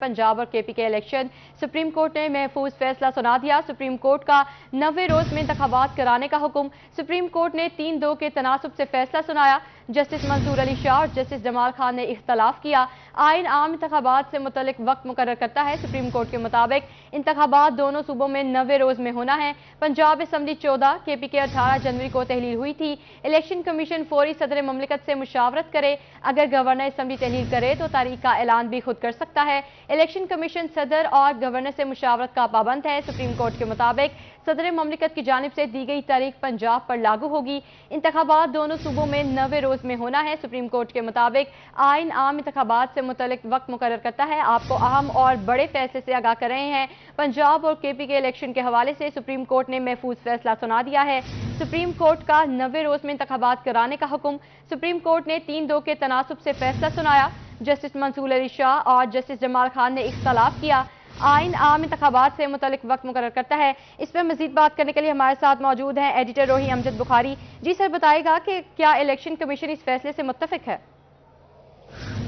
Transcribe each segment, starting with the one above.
पंजाब और केपी के election supreme court ने महफूज फैसला सुना दिया। सुप्रीम कोर्ट का 90 रोज में इंतखाबात कराने का हुक्म। सुप्रीम कोर्ट ने 3-2 के तनासुब से फैसला सुनाया। जस्टिस मंसूर अली शाह और जस्टिस जमाल खान ने इख्तलाफ किया। आइन आम इंतखाबात से मुतल्लिक वक्त मुकर्रर करता है। सुप्रीम कोर्ट के मुताबिक इंतखाबात दोनों सूबों में 90 रोज में होना है। पंजाब असम्बली 14, केपी के 18 जनवरी को तहलील हुई थी। इलेक्शन कमीशन फौरी सदर ममलिकत से मुशावरत करे। अगर गवर्नर असम्बली तहलील करे तो तारीख का ऐलान भी खुद कर सकता है। इलेक्शन कमीशन सदर और गवर्नर से मुशावरत का पाबंद है। सुप्रीम कोर्ट के मुताबिक सदर ममलिकत की जानिब से दी गई तारीख पंजाब पर लागू होगी। इंतखाबात दोनों सूबों में 90 रोज में होना है। सुप्रीम कोर्ट के मुताबिक आइन आम इंतखाबात से मुतल्लिक वक्त मुकर्रर करता है। आपको अहम और बड़े फैसले से आगाह कर रहे हैं। पंजाब और केपी के इलेक्शन के हवाले से सुप्रीम कोर्ट ने महफूज फैसला सुना दिया है। सुप्रीम कोर्ट का 90 रोज में इंतखाबात कराने का हुक्म। सुप्रीम कोर्ट ने 3-2 के तनासुब से फैसला सुनाया। जस्टिस मंसूर अली शाह और जस्टिस जमाल खान ने इख्तलाफ किया। आइन आम इंतखाबात से मुतल्लिक वक्त मुकर्रर करता है। इस पर मजीद बात करने के लिए हमारे साथ मौजूद हैं एडिटर रोही अमजद बुखारी। जी सर, बताएगा कि क्या इलेक्शन कमीशन इस फैसले से मुत्तफिक है?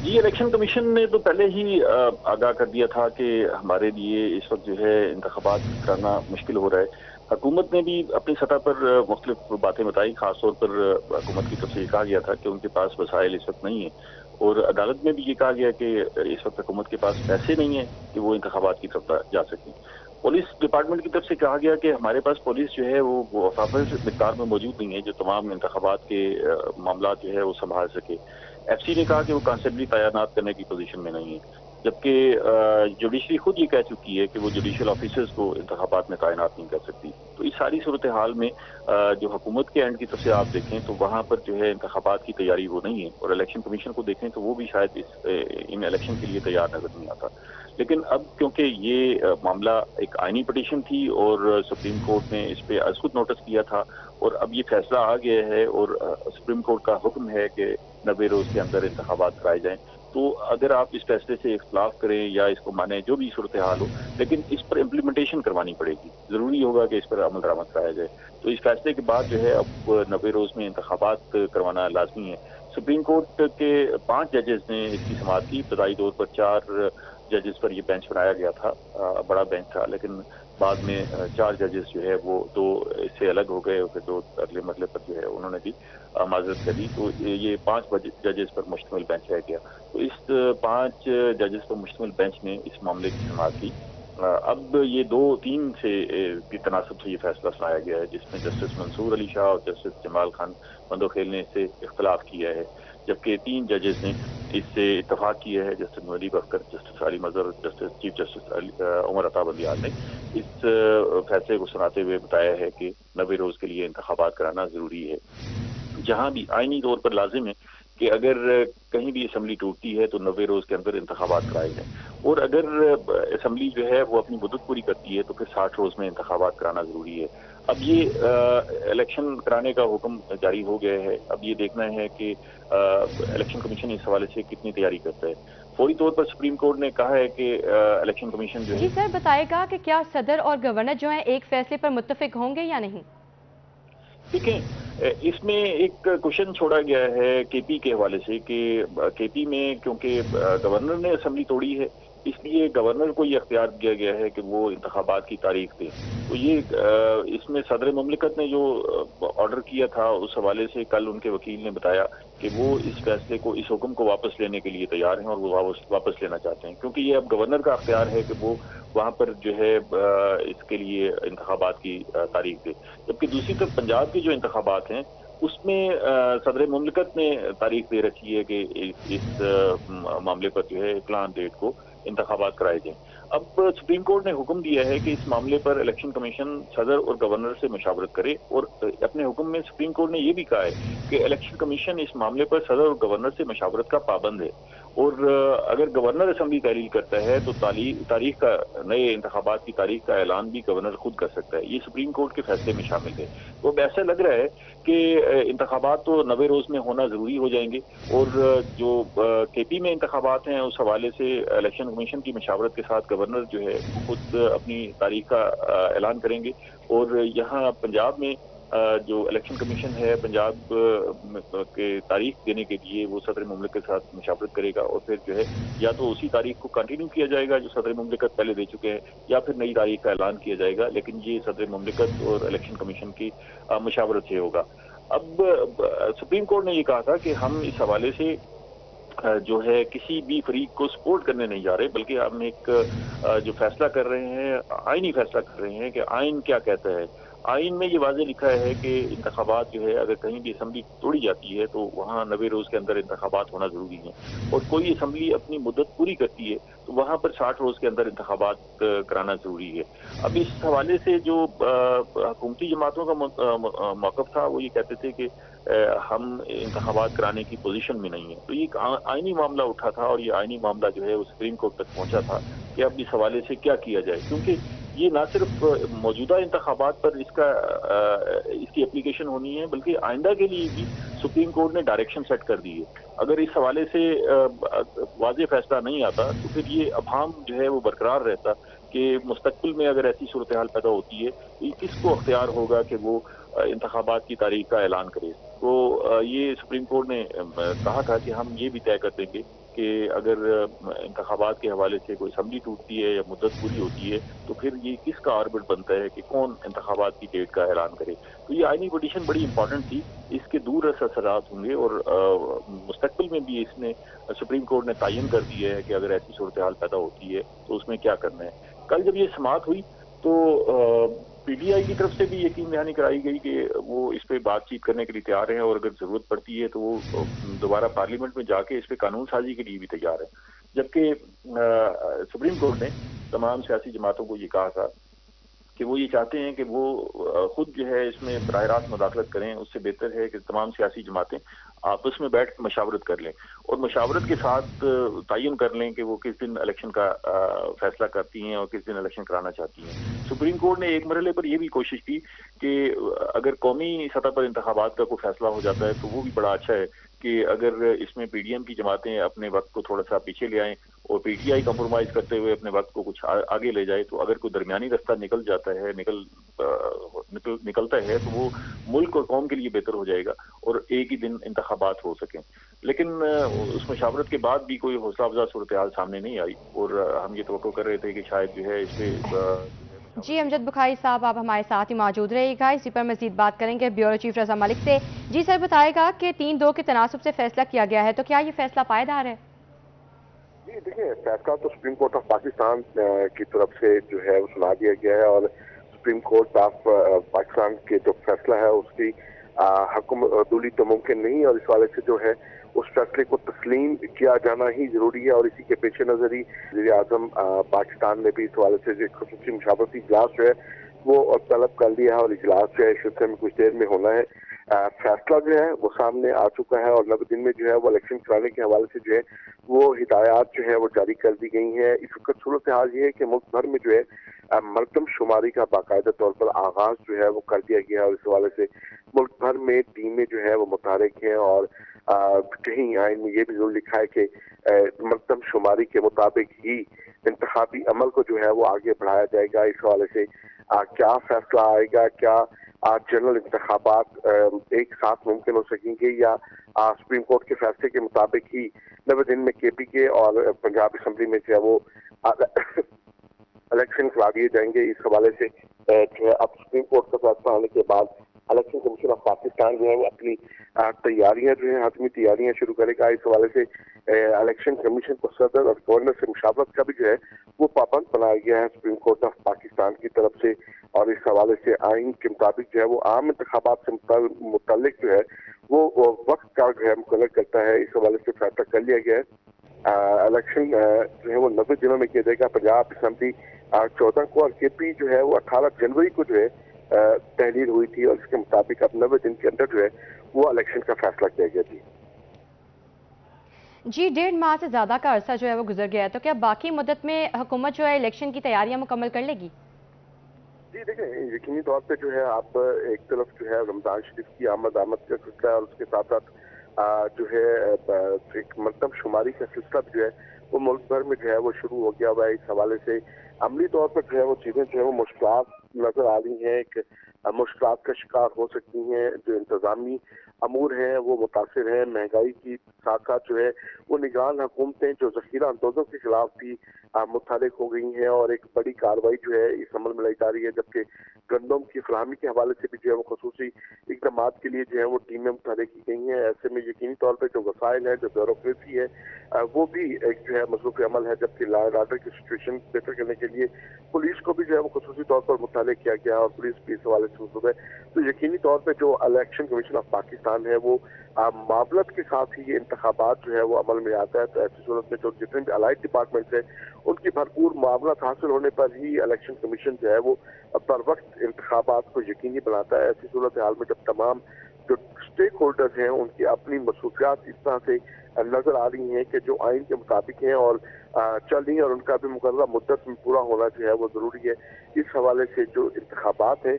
जी, इलेक्शन कमीशन ने तो पहले ही आगाह कर दिया था कि हमारे लिए इस वक्त जो है इंतखाबात करना मुश्किल हो रहा है। हुकूमत ने भी अपनी सतह पर मुख्तलिफ बातें बताई। खासतौर पर हुकूमत की तरफ से कहा गया था कि उनके पास वसाइल इस वक्त नहीं है, और अदालत में भी ये कहा गया कि इस वक्त हुकूमत के पास पैसे नहीं है कि वो इंतखाबात की तरफ जा सके। पुलिस डिपार्टमेंट की तरफ से कहा गया कि हमारे पास पुलिस जो है वो काफी मिकदार में मौजूद नहीं है जो तमाम इंतखाबात के मामला जो है वो संभाल सके। एफसी ने कहा कि वो कांस्टेबली तैनात करने की पोजीशन में नहीं है, जबकि जुडिशरी खुद ये कह चुकी है कि वो जुडिशियल ऑफिसर्स को इंतखाबात में तैनात नहीं कर सकती। तो इस सारी सूरत हाल में जो हुकूमत के एंड की तरफ से आप देखें तो वहाँ पर जो है इंतखाबात की तैयारी वो नहीं है, और इलेक्शन कमीशन को देखें तो वो भी शायद इन इलेक्शन के लिए तैयार नजर नहीं आता। लेकिन अब क्योंकि ये मामला एक आईनी पिटीशन थी और सुप्रीम कोर्ट ने इस पे आज खुद नोटिस किया था, और अब ये फैसला आ गया है और सुप्रीम कोर्ट का हुक्म है कि 90 रोज के अंदर इंतखाबात कराए जाएं, तो अगर आप इस फैसले से इख्तलाफ करें या इसको माने, जो भी सूरत हाल हो, लेकिन इस पर इम्प्लीमेंटेशन करवानी पड़ेगी। जरूरी होगा कि इस पर अमल दरामद कराया जाए। तो इस फैसले के बाद जो है अब 90 रोज में इंतखाबात करवाना लाजमी है। सुप्रीम कोर्ट के 5 जजेस ने इसकी समाअत की। इब्तदाई तौर पर 4 जजेस पर यह बेंच बनाया गया था, बड़ा बेंच था, लेकिन बाद में 4 जजेस जो है वो 2 इससे अलग हो गए और फिर 2 अगले मरले पर जो है उन्होंने भी माजरत करी। तो ये 5 जजेस पर मुश्तमिल बेंच रह गया। तो इस 5 जजेस पर मुश्तमिल बेंच ने इस मामले की समाअत की। अब ये 2-3 से की तनासब से ये फैसला सुनाया गया है, जिसमें जस्टिस मंसूर अली शाह और जस्टिस जमाल खान मंदोखेल ने इससे इख्तलाफ किया है, जबकि 3 जजेस ने इससे इत्तफाक किया है। जस्टिस नदीब अख्तर, जस्टिस अली मजहर, justice chief justice Umar Ata Bandial ने इस फैसले को सुनाते हुए बताया है कि 90 रोज के लिए इंतखाबात कराना जरूरी है, जहां भी आईनी तौर पर लाजिम है कि अगर कहीं भी असम्बली टूटती है तो 90 रोज के अंदर इंतखाबात कराए जाएं, और अगर असम्बली जो है वो अपनी मुद्दत पूरी करती है तो फिर 60 रोज में इंतखाबात कराना जरूरी है। अब ये इलेक्शन कराने का हुक्म जारी हो गया है। अब ये देखना है कि इलेक्शन कमीशन इस हवाले से कितनी तैयारी करता है। फौरी तौर पर सुप्रीम कोर्ट ने कहा है कि इलेक्शन कमीशन जो है। जी सर, बताएगा कि क्या सदर और गवर्नर जो है एक फैसले पर मुत्तफिक होंगे या नहीं? देखें, इसमें एक क्वेश्चन छोड़ा गया है केपी के हवाले से कि केपी में क्योंकि गवर्नर ने असम्बली तोड़ी है, इसलिए गवर्नर को ये अख्तियार दिया गया है कि वो इंतखाबात की तारीख दे। तो ये इसमें सदर ममलिकत ने जो ऑर्डर किया था उस हवाले से कल उनके वकील ने बताया कि वो इस फैसले को, इस हुक्म को वापस लेने के लिए तैयार हैं, और वो वापस लेना चाहते हैं, क्योंकि ये अब गवर्नर का अख्तियार है कि वो वहाँ पर जो है इसके लिए इंतखाबात की तारीख दे। जबकि दूसरी तरफ पंजाब के जो इंतखाबात हैं उसमें सदर मुमलिकत ने तारीख दे रखी है कि इस मामले पर जो है इक्लान डेट को इंतखाबात कराए जाएं। अब सुप्रीम कोर्ट ने हुक्म दिया है कि इस मामले पर इलेक्शन कमीशन सदर और गवर्नर से मशावरत करे, और अपने हुक्म में सुप्रीम कोर्ट ने यह भी कहा है कि इलेक्शन कमीशन इस मामले पर सदर और गवर्नर से मशावरत का पाबंद है, और अगर गवर्नर असम्बली तहलील करता है तो तारीख का, नए इंतखाबात की तारीख का ऐलान भी गवर्नर खुद कर सकता है। ये सुप्रीम कोर्ट के फैसले में शामिल है। तो अब ऐसा लग रहा है कि इंतखाबात तो 90 रोज में होना जरूरी हो जाएंगे, और जो केपी में इंतखाबात हैं उस हवाले से इलेक्शन कमीशन की मशावरत के साथ गवर्नर जो है खुद अपनी तारीख का ऐलान करेंगे, और यहाँ पंजाब में जो इलेक्शन कमीशन है पंजाब के तारीख देने के लिए वो सदर मुमलिकत के साथ मुशावरत करेगा और फिर जो है या तो उसी तारीख को कंटिन्यू किया जाएगा जो सदर मुमलिकत पहले दे चुके हैं या फिर नई तारीख का ऐलान किया जाएगा, लेकिन ये सदर मुमलिकत और इलेक्शन कमीशन की मुशावरत से होगा। अब सुप्रीम कोर्ट ने ये कहा था कि हम इस हवाले से जो है किसी भी फरीक को सपोर्ट करने नहीं जा रहे, बल्कि हम एक जो फैसला कर रहे हैं आईनी फैसला कर रहे हैं कि आइन क्या कहता है। आइन में ये वाज़ेह लिखा है कि इंतखाबात जो है अगर कहीं भी असम्बली तोड़ी जाती है तो वहाँ 90 रोज़ के अंदर इंतखाबात होना ज़रूरी है, और कोई असम्बली अपनी मुद्दत पूरी करती है तो वहाँ पर 60 रोज़ के अंदर इंतखाबात कराना ज़रूरी है। अब इस हवाले से जो हुकूमती जमातों का मौक़िफ़ था वो ये कहते थे कि हम इंतखाबात कराने की पोजीशन में नहीं है, तो ये एक आइनी मामला उठा था और ये आइनी मामला जो है वो सुप्रीम कोर्ट तक पहुंचा था कि अब इस हवाले से क्या किया जाए, क्योंकि ये ना सिर्फ मौजूदा इंतखाबात पर इसकी एप्लीकेशन होनी है बल्कि आइंदा के लिए भी सुप्रीम कोर्ट ने डायरेक्शन सेट कर दी है। अगर इस हवाले से वाज़ेह फैसला नहीं आता तो फिर ये अभाम जो है वो बरकरार रहता कि मुस्तकबिल में अगर ऐसी सूरत हाल पैदा होती है तो किसको अख्तियार होगा कि वो इंतखाबात की तारीख का ऐलान करे। तो ये सुप्रीम कोर्ट ने कहा था कि हम ये भी तय कर देंगे कि अगर इंतखाबात के हवाले से कोई असम्बली टूटती है या मुद्दत पूरी होती है तो फिर ये किसका आर्बिट बनता है कि कौन इंतखाबात की डेट का ऐलान करे। तो ये आइनी पिटीशन बड़ी इंपॉर्टेंट थी, इसके दूर असरात होंगे और मुस्तकबिल में भी इसने सुप्रीम कोर्ट ने तयन कर दिया है कि अगर ऐसी सूरत हाल पैदा होती है तो उसमें क्या करना है। कल जब ये समाअत हुई तो पीटीआई की तरफ से भी यकीन दहानी कराई गई कि वो इस पे बातचीत करने के लिए तैयार हैं और अगर जरूरत पड़ती है तो वो दोबारा पार्लियामेंट में जाके इस पे कानून साजी के लिए भी तैयार है। जबकि सुप्रीम कोर्ट ने तमाम सियासी जमातों को ये कहा था कि वो ये चाहते हैं कि वो खुद जो है इसमें बराह रास्त मुदाखलत करें, उससे बेहतर है कि तमाम सियासी जमातें आपस में बैठ मशावरत कर लें और मशावरत के साथ तयन कर लें कि वो किस दिन इलेक्शन का फैसला करती हैं और किस दिन इलेक्शन कराना चाहती हैं। सुप्रीम कोर्ट ने एक मरहले पर यह भी कोशिश की कि अगर कौमी सतह पर इंतखाबात का कोई फैसला हो जाता है तो वो भी बड़ा अच्छा है कि अगर इसमें पीडीएम की जमातें अपने वक्त को थोड़ा सा पीछे ले आएं और पीटीआई कंप्रोमाइज करते हुए अपने वक्त को कुछ आगे ले जाए, तो अगर कोई दरमियानी रास्ता निकल जाता है निकलता है तो वो मुल्क और कौम के लिए बेहतर हो जाएगा और एक ही दिन इंतखाबात हो सकें। लेकिन उस मशावरत के बाद भी कोई हौसला अफजा सूरत हाल सामने नहीं आई और हम ये तवक्को कर रहे थे कि शायद जो है इस पे जी अमजद बुखारी साहब, आप हमारे साथ ही मौजूद रहिएगा, इसी पर मजीद बात करेंगे ब्यूरो चीफ रजा मलिक से। जी सर, बताएगा कि 3-2 के तनासुब से फैसला किया गया है, तो क्या ये फैसला पायदार है? जी देखिए, फैसला तो सुप्रीम कोर्ट ऑफ पाकिस्तान की तरफ से जो है वो सुना दिया गया है और सुप्रीम कोर्ट ऑफ पाकिस्तान के जो फैसला है उसकी हकुमदूली तो मुमकिन नहीं और इस वाले से जो है उस फैसले को तस्लीम किया जाना ही जरूरी है और इसी के पेश नजर ही वज़ीर आज़म पाकिस्तान ने भी इस वाले से जो ख़ुसूसी मुशावरती इजलास जो है वो तलब कर लिया है और इजलास जो है सिलसिले में कुछ देर में होना है। फैसला जो है वो सामने आ चुका है और 90 दिन में जो है वो इलेक्शन कराने के हवाले से जो है वो हिदायत जो है वो जारी कर दी गई हैं। इस वक्त सूरत हाल ये है कि मुल्क भर में जो है मरदम शुमारी का बाकायदा तौर पर आगाज जो है वो कर दिया गया है और इस हवाले से मुल्क भर में टीमें जो है वो मुतहरिक हैं और कहीं आइन में ये भी जरूर लिखा है कि मरदम शुमारी के मुताबिक ही इंतखाबी अमल को जो है वो आगे बढ़ाया जाएगा। इस हवाले से क्या फैसला आएगा, क्या जनरल इंतखाबात एक साथ मुमकिन हो सकेंगे या सुप्रीम कोर्ट के फैसले के मुताबिक ही 90 दिन में केपीके और पंजाब असम्बली में जो है वो इलेक्शन करा दिए जाएंगे। इस हवाले से जो है अब सुप्रीम कोर्ट का फैसला आने के बाद इलेक्शन कमीशन ऑफ पाकिस्तान जो है वो अपनी तैयारियां जो है हतमी तैयारियां शुरू करेगा। इस हवाले से इलेक्शन कमीशन को सदर और गवर्नर से मुशावरत का भी जो है वो पाबंद बनाया गया है सुप्रीम कोर्ट ऑफ पाकिस्तान की तरफ से और इस हवाले से आइन के मुताबिक जो है वो आम इंतखाबात से मुतल्लिक जो है वो वक्त का जो है मुकर्रर करता है। इस हवाले से फैसला कर लिया गया है। इलेक्शन जो है वो 90 दिनों में किया जाएगा। पंजाब असम्बली 14 को और केपी जो है वो 18 जनवरी को जो है तहरीर हुई थी और इसके मुताबिक अब 90 दिन के अंदर जो है वो इलेक्शन का फैसला किया गया थी। जी 1.5 माह से ज्यादा का अरसा जो है वो गुजर गया है, तो क्या बाकी मुद्दत में हुकूमत जो है इलेक्शन की तैयारियां मुकम्मल कर लेगी? जी देखिए, यकीनी तौर पे जो है आप एक तरफ जो है रमजान शरीफ की आमद का सिलसिला और उसके साथ साथ जो है एक मरदम शुमारी का सिलसिला जो है वो मुल्क भर में जो है वो शुरू हो गया हुआ है। इस हवाले से अमली तौर पर जो है वो चीजें जो है वो मुश्किल नजर आ रही हैं, एक मुश्किलात का शिकार हो सकती हैं। जो इंतजामी अमूर हैं वो मुतासिर हैं। महंगाई की साथ साथ जो है वो निगरान हुकूमतें जो जखीरा अंदोजों के खिलाफ भी मुतहरिक हो गई हैं और एक बड़ी कार्रवाई जो है इस अमल में लाई जा रही है। जबकि गंदम की फराहमी के हवाले से भी जो है वो खसूसी इकदाम के लिए जो है वो टीमें मुतहरिक की गई हैं। ऐसे में यकीनी तौर पर जो वसाइल है, जो ब्यूरोक्रेसी है, वो भी एक जो है मसरूफ अमल है। जबकि लॉ एंड ऑर्डर की सिचुएशन बेहतर करने के लिए पुलिस को भी जो है वो खसूसी तौर पर मुतहरिक किया गया और पुलिस भी इस हवाले से मसरूफ है। तो यकीनी तौर पर जो इलेक्शन कमीशन ऑफ पाकिस्तान है वो मावलत के साथ ही ये इंतखाबात जो है वो अमल में आता है। तो ऐसी सूरत में जो जितने भी अलाइड डिपार्टमेंट्स है उनकी भरपूर मावलत हासिल होने पर ही इलेक्शन कमीशन जो है वो बर वक्त इंतखाबात को यकीनी बनाता है। ऐसी सूरत हाल में जब तमाम जो स्टेक होल्डर्स हैं उनकी अपनी मसरूफियात इस तरह से नजर आ रही हैं कि जो आइन के मुताबिक हैं और चल रही हैं और उनका भी मुकर्ररा मुद्दत में पूरा होना जो है वो जरूरी है। इस हवाले से जो इंतखाबात हैं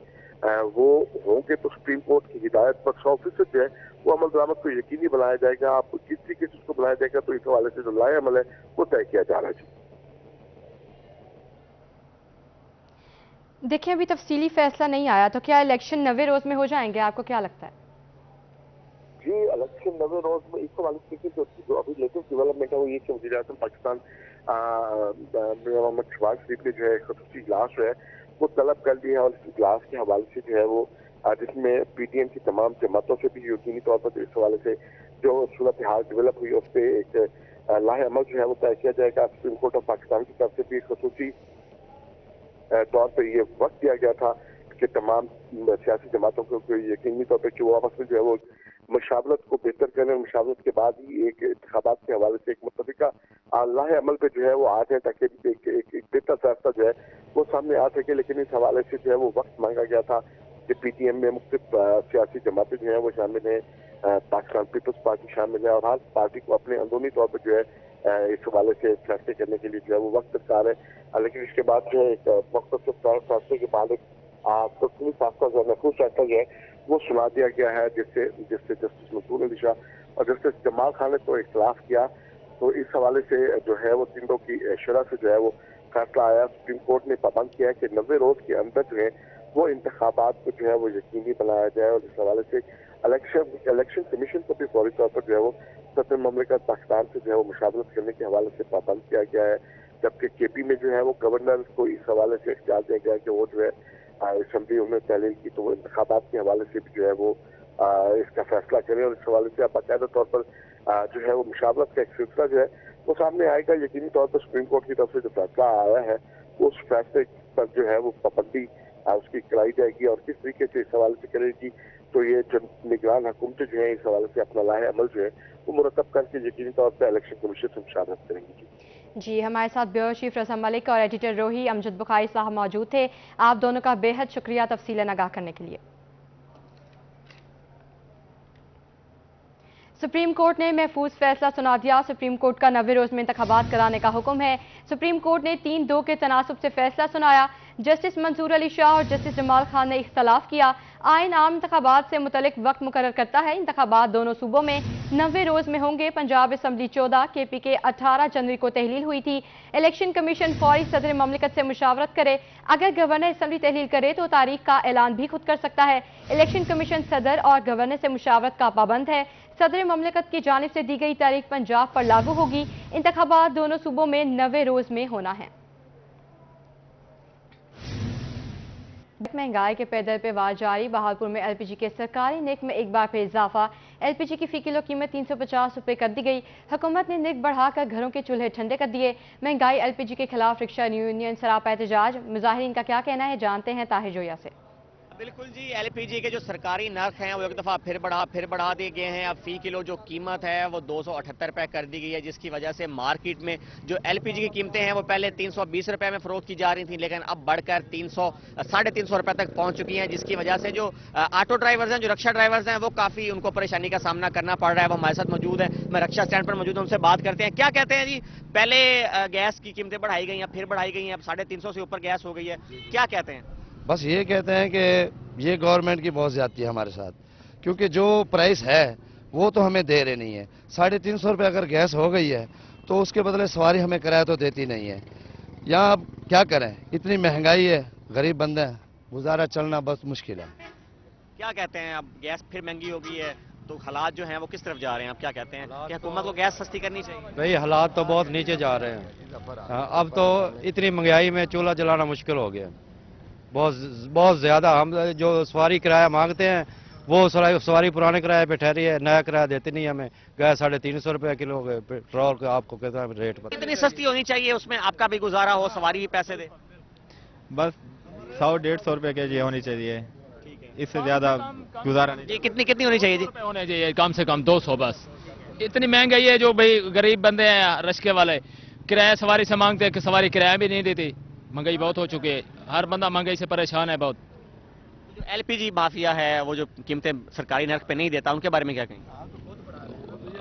वो होंगे तो सुप्रीम कोर्ट की हिदायत पर 100% जो है वो अमल दरामद को यकीनी बनाया जाएगा। आप किस तरीके से उसको बनाया जाएगा तो इस हवाले से जो लाए अमल है वो तय किया जा रहा है। देखिए, अभी तफसीली फैसला नहीं आया, तो क्या इलेक्शन 90 रोज में हो जाएंगे? आपको क्या लगता है? जी, इलेक्शन 90 रोज में इस हवाले से जो अभी लेटेस्ट डेवलपमेंट है वो ये कि वज़ीर आज़म पाकिस्तान मोहम्मद शहबाज शरीफ ने जो है खसूसी इजलास जो है वो तलब कर लिया है और इस इजलास के हवाले से जो है वो जिसमें पीटीएम की तमाम जमातों से भी यकीनी तौर पर इस हवाले से जो सूरत हाल डेवलप हुई उस पर एक लाहे अमल जो है वो तय किया जाएगा। सुप्रीम कोर्ट ऑफ पाकिस्तान की तरफ से भी खसूसी तौर पर ये वक्त दिया गया था कि तमाम सियासी जमातों को यकीनी तौर पर कि वो आपस में जो है वो मुशावरत को बेहतर करें। मुशावरत के बाद ही एक इंतखाबात के हवाले से एक मुतफ़िका लाहे अमल पे जो है वो आ जाए ताकि एक बेहतर फैसला जो है वो सामने आ सके। लेकिन इस हवाले से जो है वो वक्त मांगा गया था कि पीटीएम में मुख्तलिफ सियासी जमातें जो हैं वो शामिल हैं, पाकिस्तान पीपल्स पार्टी शामिल है और हर पार्टी को अपने अंदरूनी तौर पर जो है इस हवाले से फैसले करने के लिए जो है वो वक्त दरकार है। लेकिन इसके बाद जो है एक मुख्तलिफ फैसले के बाद तफसीली फैसला जो है महफूज फैसला जो है वो सुना दिया गया है, जिससे जस्टिस मंसूर अली शाह और जस्टिस जमाल खान ने तो इख्तिलाफ किया। तो इस हवाले से जो है वो तीनों की शरह से जो है वो फैसला आया। सुप्रीम कोर्ट ने पाबंद किया है कि 90 रोज के अंदर जो है वो इंतखाबात को जो है वो यकीनी बनाया जाए और इस हवाले से इलेक्शन कमीशन को भी फौरी तौर पर जो है वो सदर ममलिकत पाकिस्तान से जो है वो मुशावरत करने के हवाले से पाबंद किया गया है। जबकि केपी में जो है वो गवर्नर को इस हवाले से इख्तियार दिया गया है कि वो जो है असम्बली उन्होंने तहलील की तो वो इंतखाबात के हवाले से भी जो है वो इसका फैसला करें और इस हवाले से बाकायदा तौर पर जो है वो मुशावरत का एक सिलसिला जो है वो सामने आएगा। यकीनी तौर पर सुप्रीम कोर्ट की तरफ से जो फैसला आया है उस फैसले पर जो है वो पाबंदी उसकी कराई जाएगी और किस तरीके से इस हवाले से करेगी। तो ये जो निगरान हुकूमतें जो है इस हवाले से अपना लाहे अमल जो है वो मुरतब करके यकीनी तौर पर इलेक्शन कमीशन से मुशावरत करेंगी। जी, हमारे साथ ब्यूरो चीफ रसम मलिक और एडिटर रोही अमजद बुखारी साहब मौजूद थे। आप दोनों का बेहद शुक्रिया तफसीलन आगाह करने के लिए। सुप्रीम कोर्ट ने महफूज फैसला सुना दिया। सुप्रीम कोर्ट का 90 रोज में इंतखाबात कराने का हुक्म है। सुप्रीम कोर्ट ने 3-2 के तनासुब से फैसला सुनाया। जस्टिस मंसूर अली शाह और जस्टिस जमाल खान ने इख्तलाफ किया। आइन आम इंतखाबात से मुतलिक वक्त मुकर्रर करता है। इंतखाबात दोनों सूबों में 90 रोज में होंगे। पंजाब असम्बली 14, केपी के 18 जनवरी को तहलील हुई थी। इलेक्शन कमीशन फौरी सदर ममलिकत से मुशावरत करे। अगर गवर्नर असम्बली तहलील करे तो तारीख का ऐलान भी खुद कर सकता है। इलेक्शन कमीशन सदर और गवर्नर से मुशावरत का पाबंद है। सदर ममलिकत की जानिब से दी गई तारीख पंजाब पर लागू होगी। इंतखाबात दोनों सूबों में 90 रोज में होना है। महंगाई के पैदल पे वार जारी। बहावलपुर में एलपीजी के सरकारी निक में एक बार फिर इजाफा। एलपीजी की फी किलो कीमत 350 रुपए कर दी गई। हुकूमत ने निक बढ़ाकर घरों के चूल्हे ठंडे कर दिए। महंगाई एलपीजी के खिलाफ रिक्शा यूनियन सरापा एहतजाज। मुजाहिरीन का क्या कहना है, जानते हैं ताहिर जोया से। बिल्कुल जी, एलपीजी के जो सरकारी नर्ख हैं वो एक दफ़ा फिर बढ़ा दिए गए हैं। अब फी किलो जो कीमत है वो 278 रुपए कर दी गई है, जिसकी वजह से मार्केट में जो एलपीजी की कीमतें हैं वो पहले 320 रुपए में फरोख्त की जा रही थी, लेकिन अब बढ़कर 300-350 रुपए तक पहुंच चुकी हैं, जिसकी वजह से जो ऑटो ड्राइवर्स हैं, जो रिक्शा ड्राइवर्स हैं, वो काफ़ी उनको परेशानी का सामना करना पड़ रहा है। वो हमारे साथ मौजूद है, मैं रक्षा स्टैंड पर मौजूद हूं, उनसे बात करते हैं। क्या कहते हैं जी, पहले गैस की कीमतें बढ़ाई गई हैं, फिर बढ़ाई गई हैं, अब 350 से ऊपर गैस हो गई है, क्या कहते हैं? बस ये कहते हैं कि ये गवर्नमेंट की बहुत ज्यादती है हमारे साथ, क्योंकि जो प्राइस है वो तो हमें दे रहे नहीं है। 350 रुपये अगर गैस हो गई है तो उसके बदले सवारी हमें किराया तो देती नहीं है। यहाँ अब क्या करें, इतनी महंगाई है, गरीब बंदे हैं, गुजारा चलना बहुत मुश्किल है। क्या कहते हैं, अब गैस फिर महंगी हो गई है तो हालात जो हैं वो किस तरफ जा रहे हैं? आप क्या कहते हैं कि हुकूमत को गैस सस्ती करनी चाहिए? भाई हालात तो बहुत नीचे जा रहे हैं। हाँ, अब तो इतनी महंगाई में चूल्हा जलाना मुश्किल हो गया, बहुत बहुत ज़्यादा। हम जो सवारी किराया मांगते हैं वो सवारी पुराने किराए पे ठहरी है, नया किराया देते नहीं हमें। गैस 350 रुपये किलो, पेट्रोल का आपको कितना रेट पता। कितनी सस्ती होनी चाहिए उसमें आपका भी गुजारा हो, सवारी भी पैसे दे? बस 100-150 रुपए के जी होनी चाहिए, इससे ज्यादा गुजारा नहीं। जी कितनी कितनी होनी चाहिए जी? होने चाहिए कम से कम 200 बस। इतनी महंगाई है, जो भाई गरीब बंदे हैं रिक्शे वाले किराया सवारी से मांगते हैं कि सवारी किराया भी नहीं देती। महंगाई बहुत हो चुकी है, हर बंदा महंगाई से परेशान है बहुत। जो एलपीजी माफिया है वो जो कीमतें सरकारी नर्क पे नहीं देता, उनके बारे में क्या कहेंगे?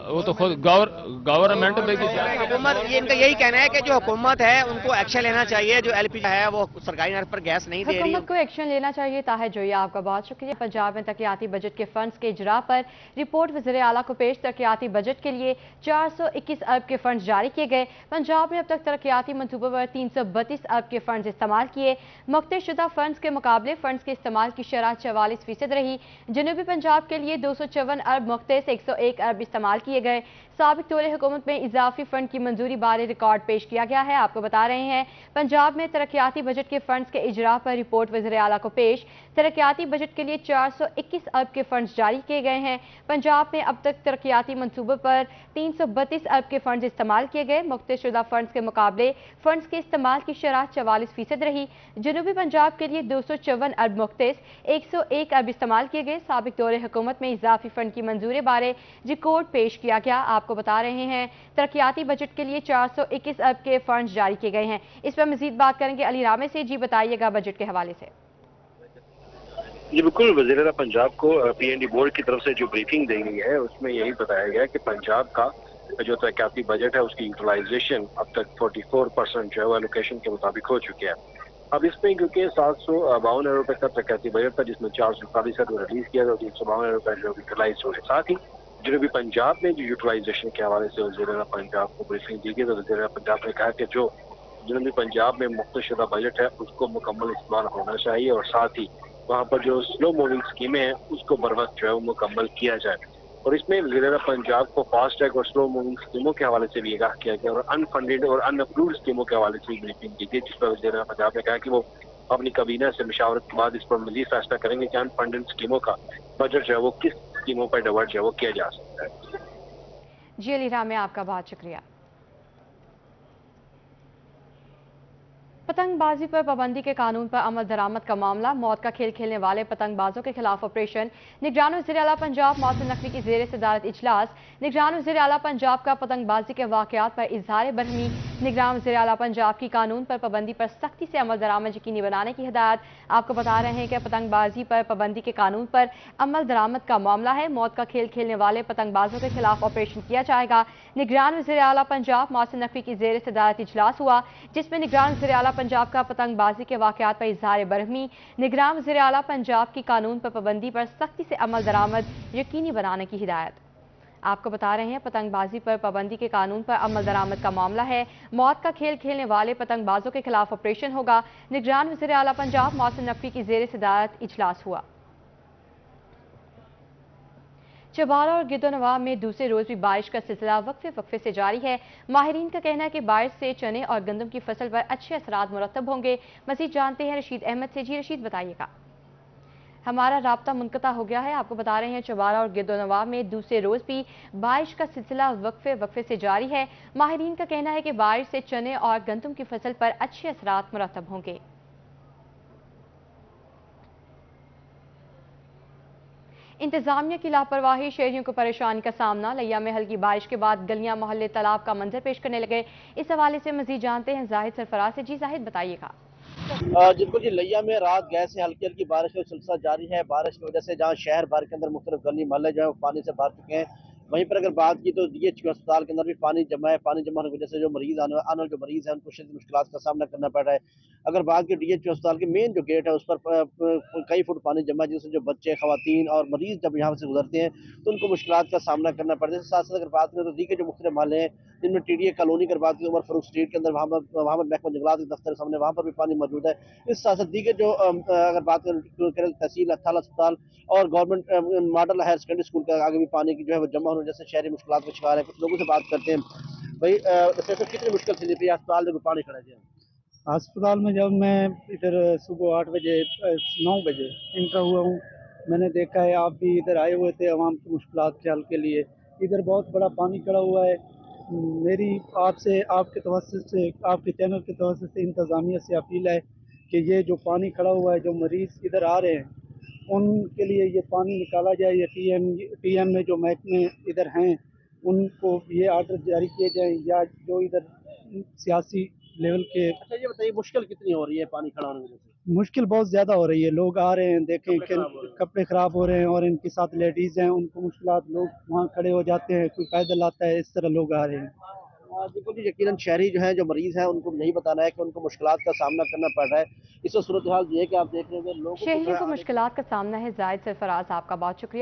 वो तो खुद गवर्नमेंट हुकूमत, ये इनका यही कहना है कि जो हुकूमत है उनको एक्शन लेना चाहिए, जो एलपीजी है वो सरकारी नर्क पर गैस नहीं दे रही। हुकूमत को एक्शन लेना चाहिए। ताहिर जोया, आपका बहुत शुक्रिया। पंजाब में तरक्याती बजट के फंड्स के इजरा पर रिपोर्ट वज़ीर आला को पेश। तरक्याती बजट के लिए 421 अरब के फंड्स जारी किए गए। पंजाब ने अब तक तरक्याती मनसूबों पर 332 अरब के फंड्स इस्तेमाल किए। मुख्तसुदा फंड्स के मुकाबले फंड्स के इस्तेमाल की शरह 44% रही। जनूबी पंजाब के लिए 254 अरब मुख्तस 101 अरब इस्तेमाल किए गए। साबिक दौरे हुकूमत में इजाफी फंड की मंजूरी बारे रिकॉर्ड पेश किया गया है। आपको बता रहे हैं पंजाब में तरक्याती बजट के फंड्स के इजरा पर रिपोर्ट वज़ीर आला को पेश। तरक्याती बजट के लिए 421 अरब के फंड्स जारी किए गए हैं। पंजाब में अब तक तरक्याती मनसूबों पर 332 अरब के फंड्स इस्तेमाल किए गए। मुख्तसुदा फंड्स के मुकाबले फंड्स के इस्तेमाल की शरह 44% रही। जनूबी पंजाब के लिए 254 अरब मुख्तस 101 अरब इस्तेमाल किए गए। साबिक दौरे हुकूमत में इजाफी फंड की मंजूरी बारे रिकॉर्ड पेश किया गया। आपको बता रहे हैं तरक्याती बजट के लिए 421 अरब के फंड्स जारी किए गए हैं। इस पर मजीद बात करेंगे अली रामे से। जी बताइएगा बजट के हवाले से। जी बिल्कुल, वज़ीर पंजाब को पीएनडी बोर्ड की तरफ से जो ब्रीफिंग दी गई है उसमें यही बताया गया कि पंजाब का जो तरक्याती बजट है उसकी यूटिलाइजेशन अब तक 44% जो है एलोकेशन के मुताबिक हो चुके हैं। अब इसमें क्योंकि 752 अरब रुपए का तरक्याती बजट था जिसमें 447 अरब रिलीज किया था, 352 अरब रुपए जो यूटिलाइज हुए। साथ ही जनूबी पंजाब में जो यूटिलाइजेशन के हवाले से वज़ीर पंजाब को ब्रीफिंग दी गई तो वज़ीर पंजाब ने कहा कि जो जनूबी पंजाब में मुख्तसुदा बजट है उसको मुकम्मल इस्तेमाल होना चाहिए और साथ ही वहाँ पर जो स्लो मूविंग स्कीमें हैं उसको बर वक्त जो है वो मुकम्मल किया जाए। और इसमें वज़ीर पंजाब को फास्ट ट्रैक और स्लो मूविंग स्कीमों के हवाले से भी आगाह किया गया और अनफंडेड और अनअप्रूव्ड स्कीमों के हवाले से भी ब्रीफिंग की गई, जिस पर वज़ीर पंजाब ने कहा कि वो अपनी काबीना से मशावरत के बाद इस पर मज़ीद फैसला करेंगे कि अनफंडेड स्कीमों का बजट जो है वो किस स्कीमों पर डाइवर्ट जो है वो किया जा सकता है। जी अली रामे, आपका बहुत शुक्रिया। पतंगबाजी पर पाबंदी के कानून पर अमल दरामद का मामला। मौत का खेल खेलने वाले पतंगबाजों के खिलाफ ऑपरेशन। निगरान वज़ीर आला पंजाब मौसम नकवी की ज़ेर सदारत इजलास। निगरान वज़ीर आला पंजाब का पतंगबाजी के वाक़यात पर इजहार बरहमी। निगरान वज़ीर आला पंजाब की कानून पर पाबंदी पर सख्ती से अमल दरामद यकीनी बनाने की हिदायत। आपको बता रहे हैं कि पतंगबाजी पर पाबंदी के कानून पर अमल दरामद का मामला है। मौत का खेल खेलने वाले पतंगबाजों के खिलाफ ऑपरेशन किया जाएगा। निगरान वज़ीर आला पंजाब मौसम नकवी की ज़ेर सदारत इजलास हुआ जिसमें निगरान वज़ीर आला पंजाब का पतंगबाजी के वाक़यात पर इजहार बरहमी। निगरान वज़ीर आला पंजाब की कानून पर पाबंदी पर सख्ती से अमल दरामद यकीनी बनाने की हिदायत। आपको बता रहे हैं पतंगबाजी पर पाबंदी के कानून पर अमल दरामद का मामला है। मौत का खेल खेलने वाले पतंगबाजों के खिलाफ ऑपरेशन होगा। निगरान वज़ीर आला पंजाब मौसम नकवी की ज़ेर सदारत इजलास हुआ। चबारा और गिरदोनवा में दूसरे रोज भी बारिश का सिलसिला वक्फे से जारी है। माहिरीन का कहना है कि बारिश से चने और गंदम की फसल पर अच्छे असरात मुरतब होंगे। मज़ीद जानते हैं रशीद अहमद से। जी रशीद बताइएगा। हमारा राब्ता मुनक़ता हो गया है। आपको बता रहे हैं चबारा और गिरदोनवा में दूसरे रोज भी बारिश का सिलसिला वक्फे से जारी है। माहिरीन का कहना है कि बारिश से चने और गंदम की फसल पर अच्छे असरात मुरतब होंगे। इंतजामिया की लापरवाही शहरियों को परेशानी का सामना। लिया में हल्की बारिश के बाद गलियां मोहल्ले तालाब का मंजर पेश करने लगे। इस हवाले से मजीद जानते हैं जाहिद सरफराज से। जी जाहिद बताइएगा। बिल्कुल जी, लिया में रात गए से हल्की हल्की बारिश का सिलसिला जारी है। बारिश की वजह से जहाँ शहर भर के अंदर मुख्तलिफ गली मोहल्ले जो है पानी से भर चुके हैं। वहीं पर अगर बात की तो ये अस्पताल के अंदर भी पानी जमा है। पानी जमा होने की वजह से जो मरीज आने वाले जो मरीज हैं उनको शदीद मुश्किलात का सामना करना पड़ रहा है। अगर बात की DH अस्पताल के मेन जो गेट है उस पर कई फुट पानी जमा है, जिससे जो बच्चे, खवातीन और मरीज जब यहाँ से गुजरते हैं तो उनको मुश्किलात का सामना करना पड़ता है। साथ साथ अगर बात करें तो दीगर जो मुख्तलिफ मोहल्ले हैं जिनमें TDA कॉलोनी की बात की, उमर फारूक स्ट्रीट के अंदर वहाँ पर महकमा जंगलात के दफ्तर के सामने वहाँ पर भी पानी मौजूद है। इस साथ साथ दीगर जो अगर बात करें तहसील अथाल अस्पताल और government model higher secondary school के आगे भी पानी की जो है वो जमा होने जैसे शहरी मुश्किलात का शिकार है। कुछ लोगों से बात करते हैं, भाई कितनी मुश्किल थी थी अस्पताल में पानी खड़ा है? अस्पताल में जब मैं इधर सुबह 8 बजे 9 बजे इंटर हुआ हूँ, मैंने देखा है आप भी इधर आए हुए थे आवाम की मुश्किलात के हल के लिए। इधर बहुत बड़ा पानी खड़ा हुआ है। मेरी आपसे, आपके तवज्जुह से, आपके चैनल के तवज्जुह से इंतज़ामिया से अपील है कि ये जो पानी खड़ा हुआ है, जो मरीज़ इधर आ रहे हैं उनके लिए ये पानी निकाला जाए। या TM में जो महकमे इधर हैं उनको ये आर्डर जारी किए जाएँ, या जो इधर सियासी लेवल के। अच्छा ये बताइए मुश्किल कितनी हो रही है पानी खड़ा होने की वजह से? मुश्किल बहुत ज़्यादा हो रही है। लोग आ रहे हैं, देखें कि कपड़े ख़राब हो रहे हैं और इनके साथ लेडीज़ हैं, उनको मुश्किलात, लोग वहाँ खड़े हो जाते हैं, कोई पैदल आता है, इस तरह लोग आ रहे हैं। बिल्कुल जी, यकीनन शहरी जो है, जो मरीज़ हैं, उनको यही बताना है कि उनको मुश्किलात का सामना करना पड़ रहा है। इस सूरत हाल ये है कि आप देख रहे हैं लोग शहरियों को मुश्किलात का सामना है। जायद सरफराज, आपका बहुत शुक्रिया।